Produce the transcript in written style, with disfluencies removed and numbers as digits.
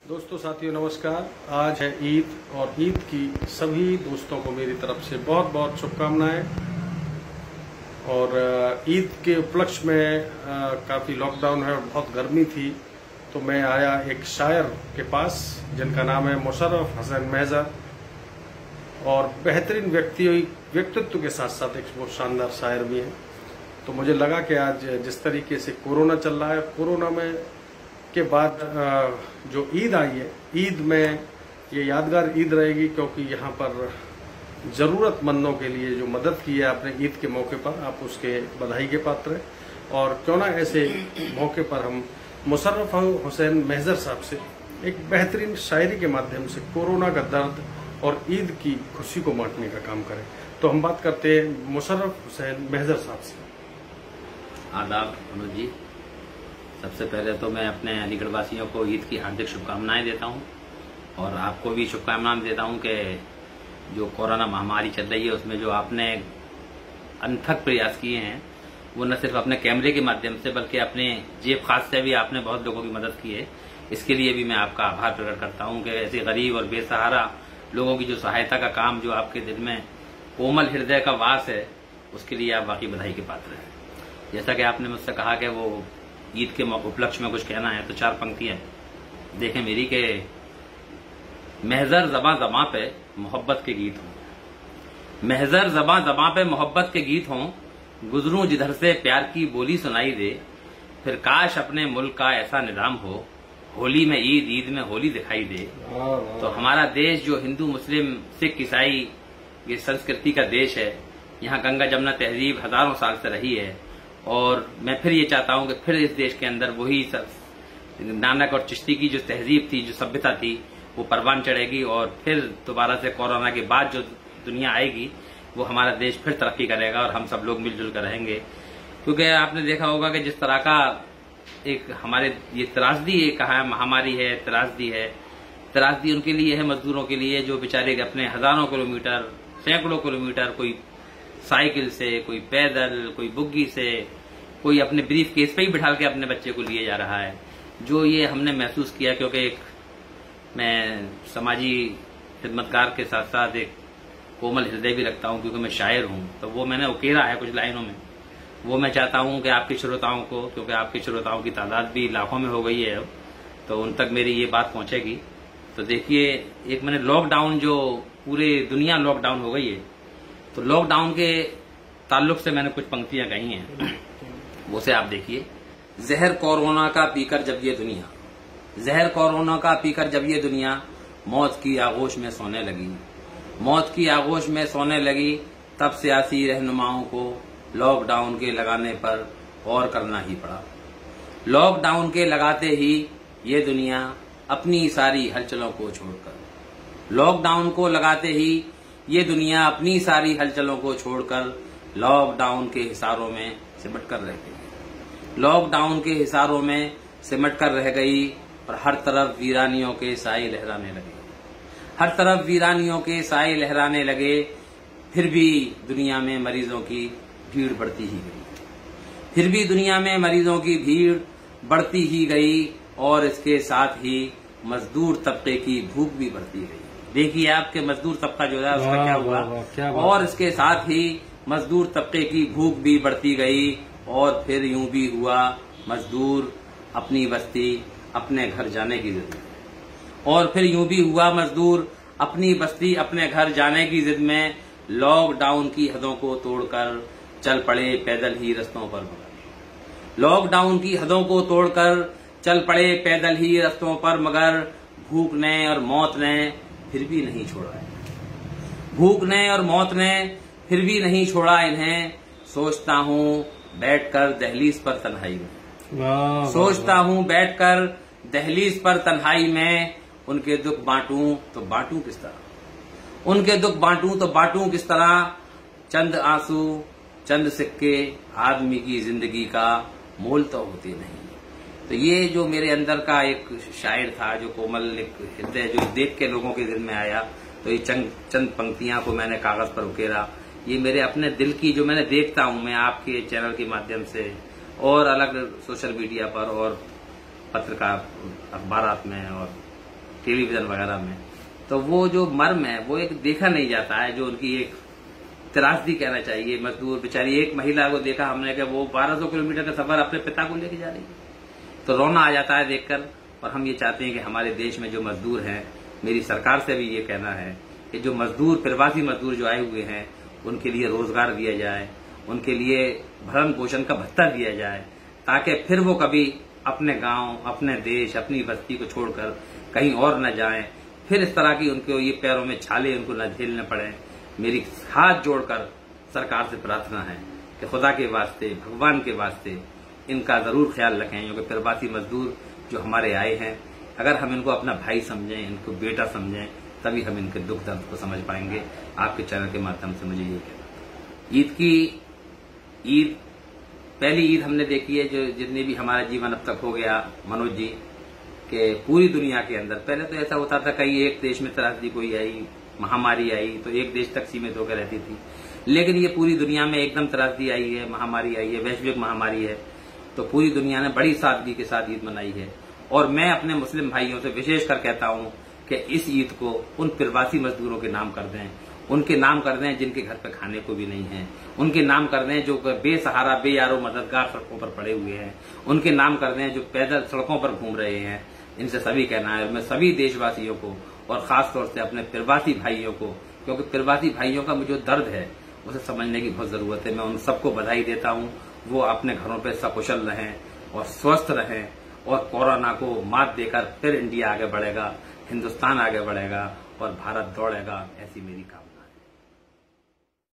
दोस्तों साथियों नमस्कार। आज है ईद और ईद की सभी दोस्तों को मेरी तरफ से बहुत बहुत शुभकामनाएं। और ईद के उपलक्ष्य में काफ़ी लॉकडाउन है और बहुत गर्मी थी, तो मैं आया एक शायर के पास जिनका नाम है मुशर्रफ हसन महजर, और बेहतरीन व्यक्तित्व के साथ साथ एक वो शानदार शायर भी हैं। तो मुझे लगा कि आज जिस तरीके से कोरोना चल रहा है, कोरोना में के बाद जो ईद आई है, ईद में ये यादगार ईद रहेगी, क्योंकि यहाँ पर ज़रूरतमंदों के लिए जो मदद की है आपने ईद के मौके पर, आप उसके बधाई के पात्र हैं। और क्यों ना ऐसे मौके पर हम मुशर्रफ हुसैन महजर साहब से एक बेहतरीन शायरी के माध्यम से कोरोना का दर्द और ईद की खुशी को बांटने का काम करें। तो हम बात करते हैं मुशर्रफ हुसैन महजर साहब से। आदाब अनुज जी, सबसे पहले तो मैं अपने अलीगढ़ वासियों को ईद की हार्दिक शुभकामनाएं देता हूं और आपको भी शुभकामनाएं देता हूं कि जो कोरोना महामारी चल रही है उसमें जो आपने अनथक प्रयास किए हैं, वो न सिर्फ अपने कैमरे के माध्यम से बल्कि अपने जेब खास से भी आपने बहुत लोगों की मदद की है। इसके लिए भी मैं आपका आभार प्रकट करता हूं कि ऐसे गरीब और बेसहारा लोगों की जो सहायता का काम जो आपके दिल में कोमल हृदय का वास है, उसके लिए आप वाकई बधाई के पात्र हैं। जैसा कि आपने मुझसे कहा कि वो ईद के उपलक्ष्य में कुछ कहना है, तो चार पंक्तियां देखें मेरी के महजर ज़बां ज़बां पे मोहब्बत के गीत हों, महजर ज़बां ज़बां पे मोहब्बत के गीत हों, गुजरूं जिधर से प्यार की बोली सुनाई दे, फिर काश अपने मुल्क का ऐसा निज़ाम हो, होली में ईद, ईद में होली दिखाई दे। तो हमारा देश जो हिंदू मुस्लिम सिख ईसाई ये संस्कृति का देश है, यहाँ गंगा जमुना तहजीब हजारों साल से रही है, और मैं फिर ये चाहता हूं कि फिर इस देश के अंदर वही नानक और चिश्ती की जो तहजीब थी, जो सभ्यता थी, वो परवान चढ़ेगी और फिर दोबारा से कोरोना के बाद जो दुनिया आएगी वो हमारा देश फिर तरक्की करेगा और हम सब लोग मिलजुल कर रहेंगे। क्योंकि आपने देखा होगा कि जिस तरह का एक हमारे ये त्रासदी एक कहा महामारी है, त्रासदी उनके लिए है, मजदूरों के लिए, जो बेचारे अपने हजारों किलोमीटर सैकड़ों किलोमीटर, कोई साइकिल से, कोई पैदल, कोई बुग्गी से, कोई अपने ब्रीफ केस पे ही बिठा के अपने बच्चे को लिए जा रहा है। जो ये हमने महसूस किया, क्योंकि एक मैं समाजी खिदमतगार के साथ साथ एक कोमल हृदय भी रखता हूं, क्योंकि मैं शायर हूं, तो वो मैंने उकेरा है कुछ लाइनों में। वो मैं चाहता हूं कि आपके श्रोताओं को, क्योंकि आपके श्रोताओं की तादाद भी लाखों में हो गई है, तो उन तक मेरी ये बात पहुंचेगी। तो देखिए, एक मैंने लॉकडाउन, जो पूरे दुनिया लॉकडाउन हो गई है, तो लॉकडाउन के ताल्लुक से मैंने कुछ पंक्तियां कही हैं, वो से आप देखिए। जहर कोरोना का पीकर जब ये दुनिया, जहर कोरोना का पीकर जब ये दुनिया मौत की आगोश में सोने लगी, मौत की आगोश में सोने लगी, तब सियासी रहनुमाओं को लॉकडाउन के लगाने पर गौर करना ही पड़ा। लॉकडाउन के लगाते ही ये दुनिया अपनी सारी हलचलों को छोड़कर, लॉकडाउन को लगाते ही ये दुनिया अपनी सारी हलचलों को छोड़कर लॉकडाउन के हिसारों में सिमट कर रह गई, लॉकडाउन के हिसारों में सिमट कर रह गई, और हर तरफ वीरानियों के साए लहराने लगे, हर तरफ वीरानियों के साए लहराने लगे। फिर भी दुनिया में मरीजों की भीड़ बढ़ती ही गई, फिर भी दुनिया में मरीजों की भीड़ बढ़ती ही गई, और इसके साथ ही मजदूर तबके की भूख भी बढ़ती गई। देखिए आपके मजदूर तबका जो है उसका क्या हुआ, और इसके साथ ही मजदूर तबके की भूख भी बढ़ती गई, और फिर यूं भी हुआ मजदूर अपनी बस्ती अपने घर जाने की जिद में, और फिर यूं भी हुआ मजदूर अपनी बस्ती अपने घर जाने की जिद में, लॉकडाउन की हदों को तोड़कर चल पड़े पैदल ही रस्तों पर मगर, लॉकडाउन की हदों को तोड़कर चल पड़े पैदल ही रस्तों पर मगर, भूख ने और मौत ने फिर भी नहीं छोड़ा है, भूख ने और मौत ने फिर भी नहीं छोड़ा इन्हें। सोचता हूँ बैठकर दहलीज पर तन्हाई में, सोचता हूँ बैठकर दहलीज पर तन्हाई में, उनके दुख बांटूं तो बांटूं किस तरह, उनके दुख बांटूं तो बांटूं किस तरह, चंद आंसू चंद सिक्के आदमी की जिंदगी का मोल तो होते नहीं। तो ये जो मेरे अंदर का एक शायर था, जो कोमल एक हृदय जो देख के लोगों के दिल में आया, तो ये चंद पंक्तियां को मैंने कागज पर उकेरा। ये मेरे अपने दिल की, जो मैंने देखता हूं मैं आपके चैनल के माध्यम से और अलग सोशल मीडिया पर और पत्रकार अखबारात में और टेलीविजन वगैरह में, तो वो जो मर्म है वो एक देखा नहीं जाता है, जो उनकी एक त्रासदी कहना चाहिए। मजदूर बेचारी एक महिला को देखा हमने कि वो 1200 किलोमीटर का सफर अपने पिता को लेके जा रही है, तो रोना आ जाता है देखकर। और हम ये चाहते हैं कि हमारे देश में जो मजदूर हैं, मेरी सरकार से भी ये कहना है कि जो मजदूर, प्रवासी मजदूर जो आए हुए हैं, उनके लिए रोजगार दिया जाए, उनके लिए भरण पोषण का भत्ता दिया जाए, ताकि फिर वो कभी अपने गांव, अपने देश, अपनी बस्ती को छोड़कर कहीं और न जाएं, फिर इस तरह की उनको ये पैरों में छाले उनको न झेलने पड़े। मेरी हाथ जोड़कर सरकार से प्रार्थना है कि खुदा के वास्ते, भगवान के वास्ते इनका जरूर ख्याल रखें, क्योंकि प्रवासी मजदूर जो हमारे आए हैं, अगर हम इनको अपना भाई समझें, इनको बेटा समझें, तभी हम इनके दुख दर्द को समझ पाएंगे। आपके चैनल के माध्यम से मुझे ये कहना। ईद पहली ईद हमने देखी है, जो जितनी भी हमारा जीवन अब तक हो गया मनोज जी, के पूरी दुनिया के अंदर पहले तो ऐसा होता था, कहीं एक देश में त्रासदी कोई आई, महामारी आई तो एक देश तक सीमित होकर रहती थी, लेकिन ये पूरी दुनिया में एकदम त्रासदी आई है, महामारी आई है, वैश्विक महामारी है, तो पूरी दुनिया ने बड़ी सादगी के साथ ईद मनाई है। और मैं अपने मुस्लिम भाइयों से विशेषकर कहता हूं कि इस ईद को उन प्रवासी मजदूरों के नाम कर दें, उनके नाम कर दें जिनके घर पे खाने को भी नहीं है, उनके नाम कर दें जो बेसहारा, बेयारो, मददगार सड़कों पर पड़े हुए हैं, उनके नाम कर दें जो पैदल सड़कों पर घूम रहे हैं। इनसे सभी कहना है, मैं सभी देशवासियों को और खासतौर से अपने प्रवासी भाइयों को, क्योंकि प्रवासी भाइयों का मुझे दर्द है उसे समझने की बहुत जरूरत है, मैं उन सबको बधाई देता हूं। वो अपने घरों पर सकुशल रहें और स्वस्थ रहें, और कोरोना को मात देकर फिर इंडिया आगे बढ़ेगा, हिंदुस्तान आगे बढ़ेगा और भारत दौड़ेगा, ऐसी मेरी कामना।